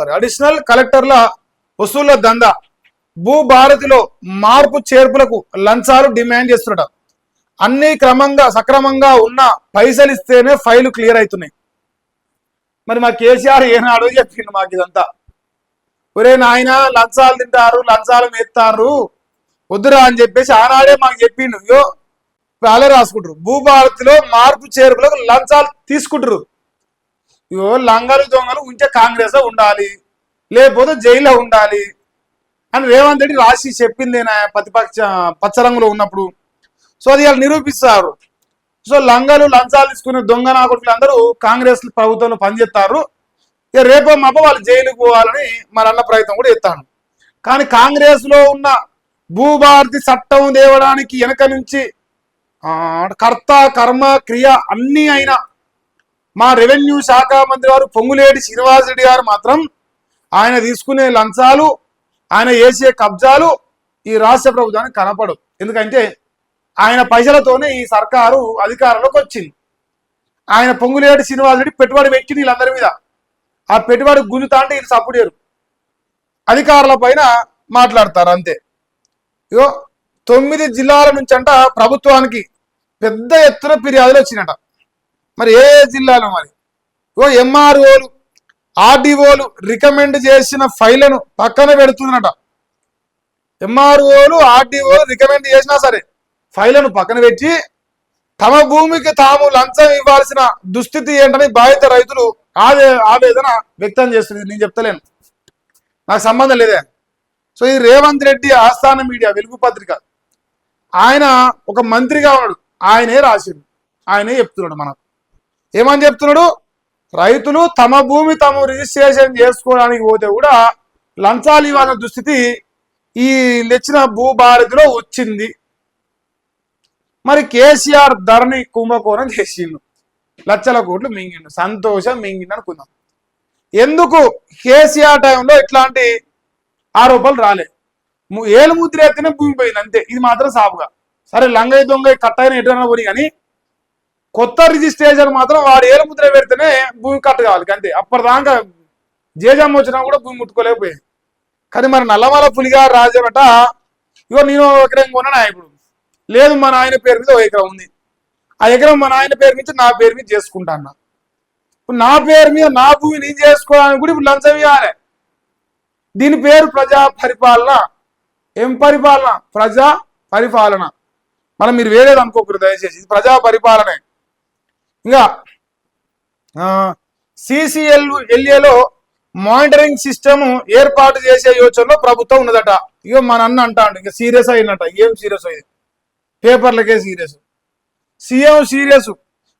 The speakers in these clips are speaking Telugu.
అడిషనల్ కలెక్టర్ల వసూళ్ల దందా భూభారతిలో మార్పు చేర్పులకు లంచాలు డిమాండ్ చేస్తున్నట. అన్ని సక్రమంగా ఉన్న పైసలు ఇస్తేనే ఫైలు క్లియర్ అవుతున్నాయి. మరి మా కేసీఆర్ ఏనాడో చెప్పిండు మాకు ఇదంతా. ఒరే నాయన లంచాలు తింటారు, లంచాలు మెత్తారు, వద్దురా అని చెప్పేసి ఆనాడే మాకు చెప్పిండు. యో వాళ్ళే రాసుకుంటారు. భూభారతిలో మార్పు చేర్పులకు లంచాలు తీసుకుంటారు. ఇగో లంగలు దొంగలు ఉంటే కాంగ్రెస్ ఉండాలి, లేకపోతే జైల్లో ఉండాలి అని రేవంత్ రెడ్డి రాసి చెప్పిందేనా పచ్చరంగులో ఉన్నప్పుడు. సో అది వాళ్ళు నిరూపిస్తారు. సో లంచాలు తీసుకునే దొంగ నాకులు అందరూ కాంగ్రెస్ ప్రభుత్వంలో పనిచేస్తారు. ఇక రేపో మాపో వాళ్ళు జైలుకు పోవాలని మరి అన్న ప్రయత్నం కూడా చేస్తాను. కానీ కాంగ్రెస్ లో ఉన్న భూభారతి చట్టం తేవడానికి వెనక నుంచి కర్త కర్మ క్రియ అన్నీ అయినా మా రెవెన్యూ శాఖ మంత్రి గారు పొంగులేటి శ్రీనివాసరెడ్డి గారు మాత్రం ఆయన తీసుకునే లంచాలు, ఆయన వేసే కబ్జాలు ఈ రాష్ట్ర ప్రభుత్వానికి కనపడవు. ఎందుకంటే ఆయన పైసలతోనే ఈ సర్కారు అధికారంలోకి వచ్చింది. ఆయన పొంగులేటి శ్రీనివాసరెడ్డి పెట్టుబడి పెట్టి వీళ్ళందరి మీద ఆ పెట్టుబడి గుంజుతా అంటే వీళ్ళు సపోర్ట్ అధికారుల పైన మాట్లాడతారు అంతే. ఇగో 9 జిల్లాల నుంచి అంట ప్రభుత్వానికి పెద్ద ఎత్తున ఫిర్యాదులు వచ్చినట. మరి ఏ జిల్లాలో మరి ఎంఆర్ఓలు ఆర్డీఓలు రికమెండ్ చేసిన ఫైళ్లను పక్కన పెడుతుందట. ఎంఆర్ఓలు ఆర్డీఓలు రికమెండ్ చేసినా సరే ఫైళ్లను పక్కన పెట్టి తమ భూమికి తాము లంచం ఇవ్వాల్సిన దుస్థితి ఏంటని బాధిత రైతులు ఆవేదన వ్యక్తం చేస్తుంది. నేను చెప్తలేను, నాకు సంబంధం లేదే. సో ఈ రేవంత్ రెడ్డి ఆస్థాన మీడియా వెలుగు పత్రిక ఆయన ఒక మంత్రిగా ఉన్నాడు, ఆయనే రాసిండు, ఆయనే చెప్తున్నాడు. మనకు ఏమని చెప్తున్నాడు? రైతులు తమ భూమి తాము రిజిస్ట్రేషన్ చేసుకోవడానికి పోతే కూడా లంచాలు ఇవ్వాల్సిన దుస్థితి ఈ తెచ్చిన భూభారతిలో వచ్చింది. మరి కేసీఆర్ ధరణి కుంభకోణం చేసిండు, లక్షల కోట్లు మింగిండు, సంతోషం మింగిండు అనుకుందాం. ఎందుకు కేసీఆర్ టైంలో ఇట్లాంటి ఆరోపణలు రాలే? ఏలు ముద్ర ఎత్తేనే భూమి పోయింది అంతే. ఇది మాత్రం సాపుగా సరే లంగై దొంగ కట్టయిన ఎటున్నా పోయి, కానీ కొత్త రిజిస్ట్రేషన్ మాత్రం వాడు ఏలు ముద్ర పెడితేనే భూమి కట్ట కావాలి అంతే. అప్పటిదాకా జేజమ్మ వచ్చినా కూడా భూమి ముట్టుకోలేకపోయింది. కానీ మరి నల్లమల పులిగా రాజమట ఇగో నేను ఎకరం కొన్నా, ఇప్పుడు లేదు మా నాయన పేరు మీద 1 ఎకరం ఉంది, ఆ ఎకరం మా నాయన పేరు మీద నా పేరు మీద చేసుకుంటా అన్న. ఇప్పుడు నా పేరు మీద నా భూమి నేను చేసుకోవడానికి కూడా ఇప్పుడు లంచం ఇవ్వాలి. దీని పేరు ప్రజా పరిపాలన. ఏం పరిపాలన? ప్రజా పరిపాలన. మనం మీరు వేరేది అనుకోకూడదు దయచేసి, ఇది ప్రజా పరిపాలనే. ఇంకా CCLAలో మానిటరింగ్ సిస్టమ్ ఏర్పాటు చేసే యోచనలో ప్రభుత్వం ఉన్నదట. ఇక మన అన్న అంటాడు ఇంకా సీరియస్ అయినట. ఏం సీరియస్ అయ్యింది? పేపర్లకే సీరియస్. CM serious.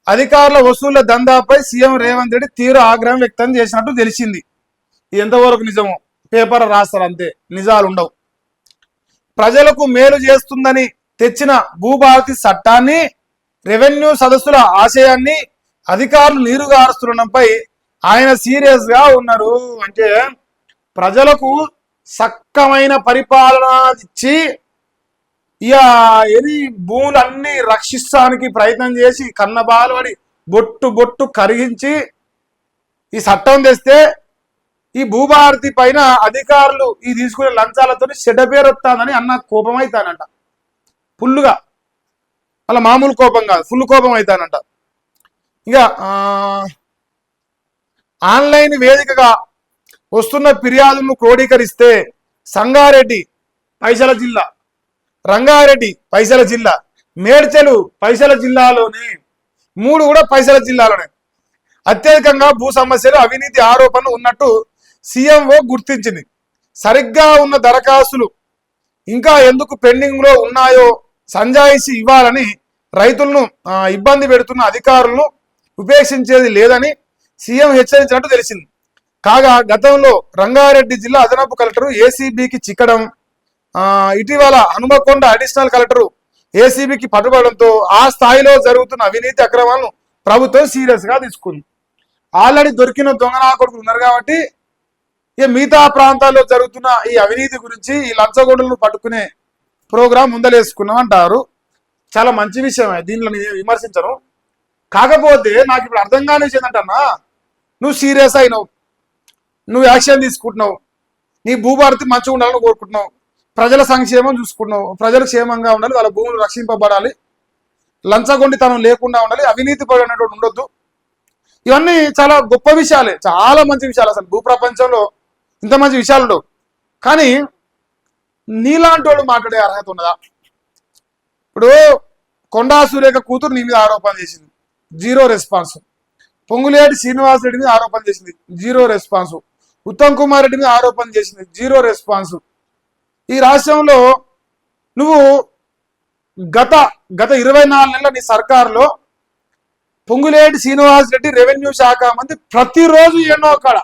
అధికారుల వసూళ్ల దందాపై సీఎం రేవంత్ రెడ్డి తీవ్ర ఆగ్రహం వ్యక్తం చేసినట్టు తెలిసింది. ఎంతవరకు నిజమో పేపర్ రాస్తారు అంతే, నిజాలు ఉండవు. ప్రజలకు మేలు చేస్తుందని తెచ్చిన భూభారతి చట్టాన్ని, రెవెన్యూ సదస్సుల ఆశయాన్ని అధికారులు నీరుగారుస్తుండడంపై ఆయన సీరియస్ గా ఉన్నారు. అంటే ప్రజలకు సక్కమైన పరిపాలన ఇచ్చి ఇక ఎది భూములన్నీ రక్షిస్తానికి ప్రయత్నం చేసి కన్నబాలబడి బొట్టు కరిగించి ఈ చట్టం తెస్తే ఈ భూభారతి పైన అధికారులు ఈ తీసుకునే లంచాలతో చెడ్డ పేరు వస్తుందని అన్న కోపం అవుతానంట. ఫుల్లుగా, అలా మామూలు కోపం కాదు, ఫుల్ కోపం అవుతానంట. ఇక ఆన్లైన్ వేదికగా వస్తున్న ఫిర్యాదులను క్రోడీకరిస్తే సంగారెడ్డి పైసల జిల్లా, రంగారెడ్డి పైసల జిల్లా, మేడ్చలు పైసల జిల్లాలోనే, 3 కూడా పైసల జిల్లాలోనే అత్యధికంగా భూ సమస్యలు అవినీతి ఆరోపణలు ఉన్నట్టు సీఎంఓ గుర్తించింది. సరిగ్గా ఉన్న దరఖాస్తులు ఇంకా ఎందుకు పెండింగ్ లో ఉన్నాయో సంజాయిషి ఇవ్వాలని రైతులను ఇబ్బంది పెడుతున్న అధికారులను ఉపేక్షించేది లేదని సీఎం హెచ్చరించినట్టు తెలిసింది. కాగా గతంలో రంగారెడ్డి జిల్లా అదనపు కలెక్టర్ ఏసీబీకి చిక్కడం, ఇటీవల హనుమకొండ అడిషనల్ కలెక్టర్ ఏసీబీకి పట్టుబడడంతో ఆ స్థాయిలో జరుగుతున్న అవినీతి అక్రమాలను ప్రభుత్వం సీరియస్ గా తీసుకుంది. ఆల్రెడీ దొరికిన దొంగనా కొడుకులు ఉన్నారు కాబట్టి మిగతా ప్రాంతాల్లో జరుగుతున్న ఈ అవినీతి గురించి, ఈ లంచగొండలను పట్టుకునే ప్రోగ్రాం ముందలేసుకున్నాం అంటారు. చాలా మంచి విషయమే, దీనిలో నేను విమర్శించను. కాకపోతే నాకు ఇప్పుడు అర్థం కాని విషయం ఏంటంటన్నా, నువ్వు సీరియస్ అయినావు, నువ్వు యాక్షన్ తీసుకుంటున్నావు, నీ భూభారతి మంచిగా ఉండాలని కోరుకుంటున్నావు, ప్రజల సంక్షేమం చూసుకుంటున్నావు, ప్రజలు క్షేమంగా ఉండాలి, వాళ్ళ భూములు రక్షింపబడాలి, లంచగొండితనం లేకుండా ఉండాలి, అవినీతి పడినటువంటి ఉండొద్దు. ఇవన్నీ చాలా గొప్ప విషయాలే, చాలా మంచి విషయాలు. అసలు భూప్రపంచంలో ఇంత మంచి విషయాలు ఉండవు. కానీ నీలాంటి వాడు మాట్లాడే అర్హత ఉన్నదా? ఇప్పుడు కొండా సురేఖ కూతురు నీ మీద ఆరోపణ చేసింది, జీరో రెస్పాన్స్. పొంగులేటి శ్రీనివాస్ రెడ్డి మీద ఆరోపణ చేసింది, జీరో రెస్పాన్స్. ఉత్తమ్ కుమార్ రెడ్డి మీద ఆరోపణ చేసింది, జీరో రెస్పాన్స్. ఈ రాష్ట్రంలో నువ్వు గత 24 నెలల నీ సర్కారులో పొంగులేటి శ్రీనివాస్ రెడ్డి రెవెన్యూ శాఖ మంత్రి ప్రతిరోజు ఎన్నో కాడ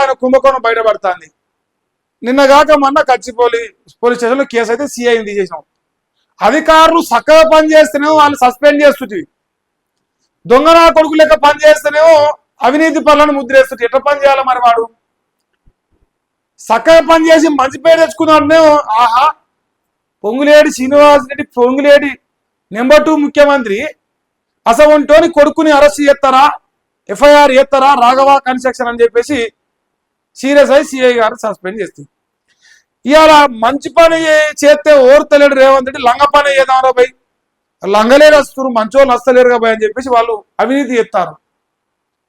ఆయన కుంభకోణం బయటపడుతుంది. నిన్నగాక మొన్న పోలీస్ స్టేషన్లో కేసు అయితే సిఐని తీసేసినాం. అధికారులు చక్కగా పనిచేస్తేనేమో వాళ్ళు సస్పెండ్ చేస్తుంది, దొంగనా కొడుకు లెక్క పనిచేస్తేనేమో అవినీతి పనులను ముద్రేస్తుంది. ఎట్లా పని చేయాలి మరి? వాడు చక్కగా పనిచేసి మంచి పేరు తెచ్చుకున్నాడనేమో. ఆహా, పొంగులేటి శ్రీనివాస్ రెడ్డి పొంగులేటి నెంబర్ 2 ముఖ్యమంత్రి అసవంటోని కొడుకుని అరెస్ట్ చేస్తారా, ఎఫ్ఐఆర్ చేస్తారా రాఘవ కన్స్ట్రక్షన్ అని చెప్పేసి సీరియస్ అయి సిఐ గారు సస్పెండ్ చేస్తుంది. ఇవాళ మంచి పని చేస్తే ఓర్తలేడు రేవంత్ రెడ్డి, లంగ పని చేద్దాంరా భయ్, లంగలేరు వస్తున్నారు, మంచోళ్ళు వస్తలేరుగా భయ్ అని చెప్పేసి వాళ్ళు అవినీతి చేస్తారు.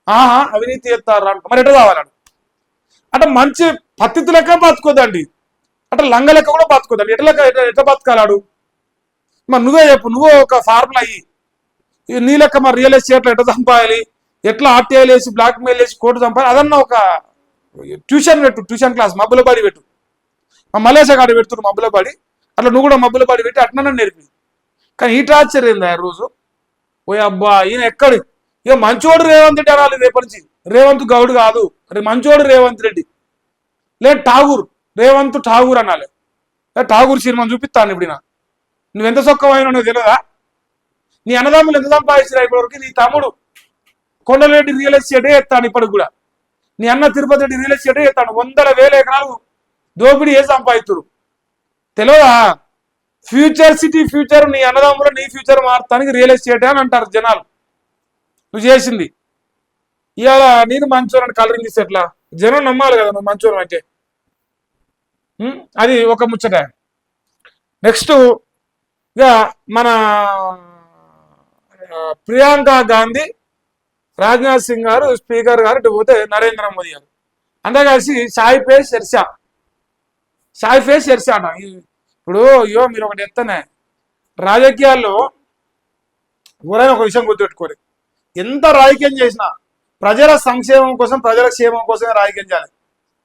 ఆహా, అవినీతి చేస్తారు అంట. మరి ఎట్లా కావాలండి? అంటే మంచి పద్ధతి లెక్క బతుకోద్దండి, అంటే లంగ లెక్క కూడా బతుకోద్దండి. ఎట్లా బతకాలాడు? మరి నువ్వే చెప్పు, నువ్వు ఒక ఫార్ములా అయ్యి నీ లెక్క మరి రియల్ ఎస్టేట్లో ఎట్లా చంపాలి, ఎట్లా ఆర్టీఐలు వేసి బ్లాక్ మెయిల్ వేసి కోర్టు చంపాలి, అదన్నా ఒక ట్యూషన్ పెట్టు, ట్యూషన్ క్లాస్ మబ్బుల బడి పెట్టు. మా మలేషియా కాడ పెడుతున్నారు మబ్బుల బడి, అట్లా నువ్వు కూడా మబ్బుల బడి పెట్టి అట్లా నేర్పి. కానీ ఈ టార్చర్ ఏందా రోజు? ఓ అబ్బా, ఈయన ఎక్కడి ఇక మంచోడు రేవంత్ రెడ్డి అనాలి రేపటి నుంచి. రేవంత్ గౌడ్ కాదు, మంచోడు రేవంత్ రెడ్డి, లేదు ఠాగూర్, రేవంత్ ఠాగూర్ అనాలి. ఠాగూర్ సినిమా చూపిస్తాను ఇప్పుడు. నువ్వెంత సొక్కమైనా నువ్వు తెలియదా? నీ అన్నదమ్ములు ఎంత సంపాదించారు ఇప్పటివరకు? నీ తమ్ముడు కొండలేటి రియల్ ఎస్టేటే ఎత్తాను ఇప్పటికి కూడా, నీ అన్న తిరుపతి రెడ్డి రియల్ ఎస్టేటే ఎత్తాను. 100,000 ఎకరాలు దోపిడీ ఏ సంపాదిస్తుడు తెలియదా? ఫ్యూచర్ సిటీ ఫ్యూచర్, నీ అన్నదమ్ములు నీ ఫ్యూచర్ మారుతానికి రియల్ ఎస్టేటే అని అంటారు జనాలు. నువ్వు చేసింది ఇవాళ నేను మంచోరని కలరింగ్ ఇస్తే ఎట్లా? జనం నమ్మాలి కదా నువ్వు మంచోరం అంటే. అది ఒక ముచ్చట. నెక్స్ట్ ఇక మన ప్రియాంక గాంధీ, రాజ్నాథ్ సింగ్ గారు, స్పీకర్ గారు, ఇటు పోతే నరేంద్ర మోదీ గారు అంతా కలిసి షాయి పే చర్చా అట. ఇప్పుడు అయ్యో మీరు ఒకటి ఎత్తనే, రాజకీయాల్లో ఎవరైనా ఒక విషయం గుర్తుపెట్టుకోరు, ఎంత రాజకీయం చేసినా ప్రజల సంక్షేమం కోసం, ప్రజల క్షేమం కోసమే రాజకీయం చేయాలి.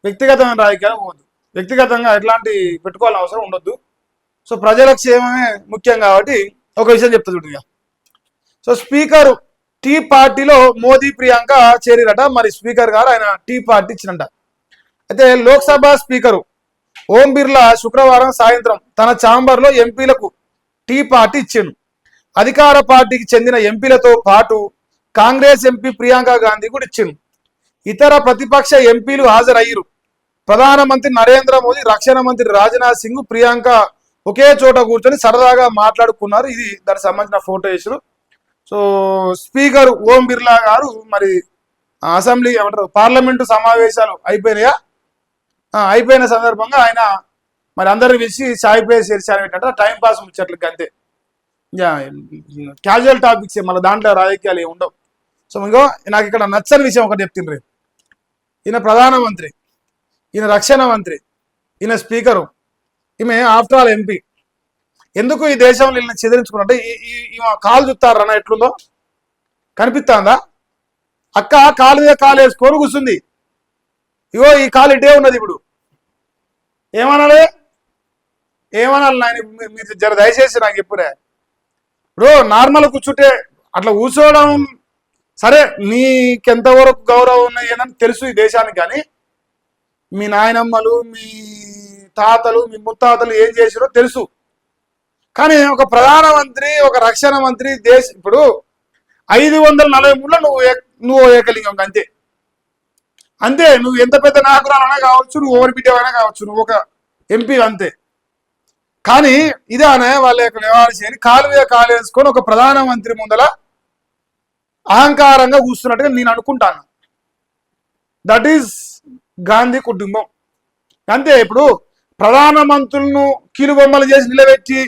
వ్యక్తిగతమైన రాజకీయాలు పోవద్దు, వ్యక్తిగతంగా ఎట్లాంటి పెట్టుకోవాలని అవసరం ఉండొద్దు. సో ప్రజల క్షేమమే ముఖ్యం కాబట్టి ఒక విషయం చెప్తా చూడు. సో స్పీకర్ టీ పార్టీలో మోదీ ప్రియాంక చేరిరట. మరి స్పీకర్ గారు ఆయన టీ పార్టీ ఇచ్చినట. అయితే లోక్సభ స్పీకరు ఓం బిర్లా శుక్రవారం సాయంత్రం తన ఛాంబర్లో ఎంపీలకు టీ పార్టీ ఇచ్చిండు. అధికార పార్టీకి చెందిన ఎంపీలతో పాటు కాంగ్రెస్ ఎంపీ ప్రియాంక గాంధీ కూడా ఇచ్చిండు. ఇతర ప్రతిపక్ష ఎంపీలు హాజరయ్యారు. ప్రధానమంత్రి నరేంద్ర మోదీ, రక్షణ మంత్రి రాజ్నాథ్ సింగ్, ప్రియాంక ఒకే చోట కూర్చొని సరదాగా మాట్లాడుకున్నారు. ఇది దానికి సంబంధించిన ఫోటో వేసారు. సో స్పీకర్ ఓం బిర్లా గారు మరి అసెంబ్లీ ఏమంటారు పార్లమెంటు సమావేశాలు అయిపోయిన సందర్భంగా ఆయన మరి అందరు పిలిచి చాయ్ పే చేర్చారు. ఏంటంటే టైం పాస్ ముచ్చట్లకి అంతే, క్యాజువల్ టాపిక్స్, మళ్ళీ దాంట్లో రాజకీయాలు ఏమి ఉండవు. సో ఇంకో నాకు ఇక్కడ నచ్చని విషయం ఒకటి చెప్తుండ్రు. ఈయన ప్రధానమంత్రి, ఈయన రక్షణ మంత్రి, ఈయన స్పీకరు, ఈమె ఆఫ్టర్ ఆల్ ఎంపీ. ఎందుకు ఈ దేశంలో వీళ్ళని చెదిరించుకున్నట్టే ఈ కాలు చూస్తారన్న ఎట్లుందో కనిపిస్తుందా? అక్క కాలు మీద కాలు వేసుకొని కూర్చుంది. ఇగో ఈ కాలు ఇటే ఉన్నది. ఇప్పుడు ఏమనాలి నాయన, మీరు జర దయచేసి నాకు చెప్పురే. ఇప్పుడు నార్మల్ కూర్చుంటే అట్లా కూర్చోవడం సరే, నీకెంతవరకు గౌరవం ఉన్నాయని తెలుసు ఈ దేశానికి. కానీ మీ నాయనమ్మలు, మీ తాతలు, మీ ముత్తాతలు ఏం చేసారో తెలుసు. కానీ ఒక ప్రధానమంత్రి, ఒక రక్షణ మంత్రి ఇప్పుడు 543లో నువ్వు ఏకలింగం అంతే. నువ్వు ఎంత పెద్ద నాయకురాలైనా కావచ్చు, నువ్వు ఓవర్ బిడ్డవైనా కావచ్చు, నువ్వు ఒక ఎంపీ అంతే. కానీ ఇదానే వాళ్ళ యొక్క వ్యవహారం చేయని కాలు మీద కాలు వేసుకొని ఒక ప్రధానమంత్రి ముందల అహంకారంగా కూర్చున్నట్టుగా నేను అనుకుంటాను. దట్ ఈస్ గాంధీ కుటుంబం. అంతే. ఇప్పుడు ప్రధానమంత్రులను కీలుబొమ్మలు చేసి నిలబెట్టి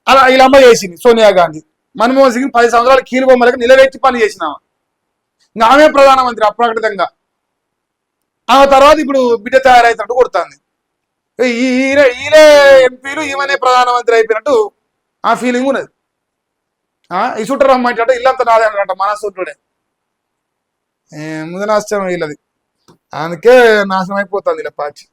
అలా వీళ్ళమ్మ చేసింది సోనియా గాంధీ. మన్మోహన్ సింగ్ 10 సంవత్సరాలు కీలుబొమ్మలకు నిలబెట్టి పని చేసినామా, ఇంకా ఆమె ప్రధానమంత్రి అప్రకటితంగా. ఆ తర్వాత ఇప్పుడు బిడ్డ తయారైతున్నట్టు కొడుతుంది. ఈయనే ఎంపీలు ఈమెనే ప్రధానమంత్రి అయిపోయినట్టు ఆ ఫీలింగ్ ఉన్నది. ఈ చుట్టూ రమ్మంటే ఇల్లంతా నాదే అన్నట మన చుట్టూడే. ముందు నాశనం వీళ్ళది, అందుకే నాశనం అయిపోతుంది ఇలా పార్టీ.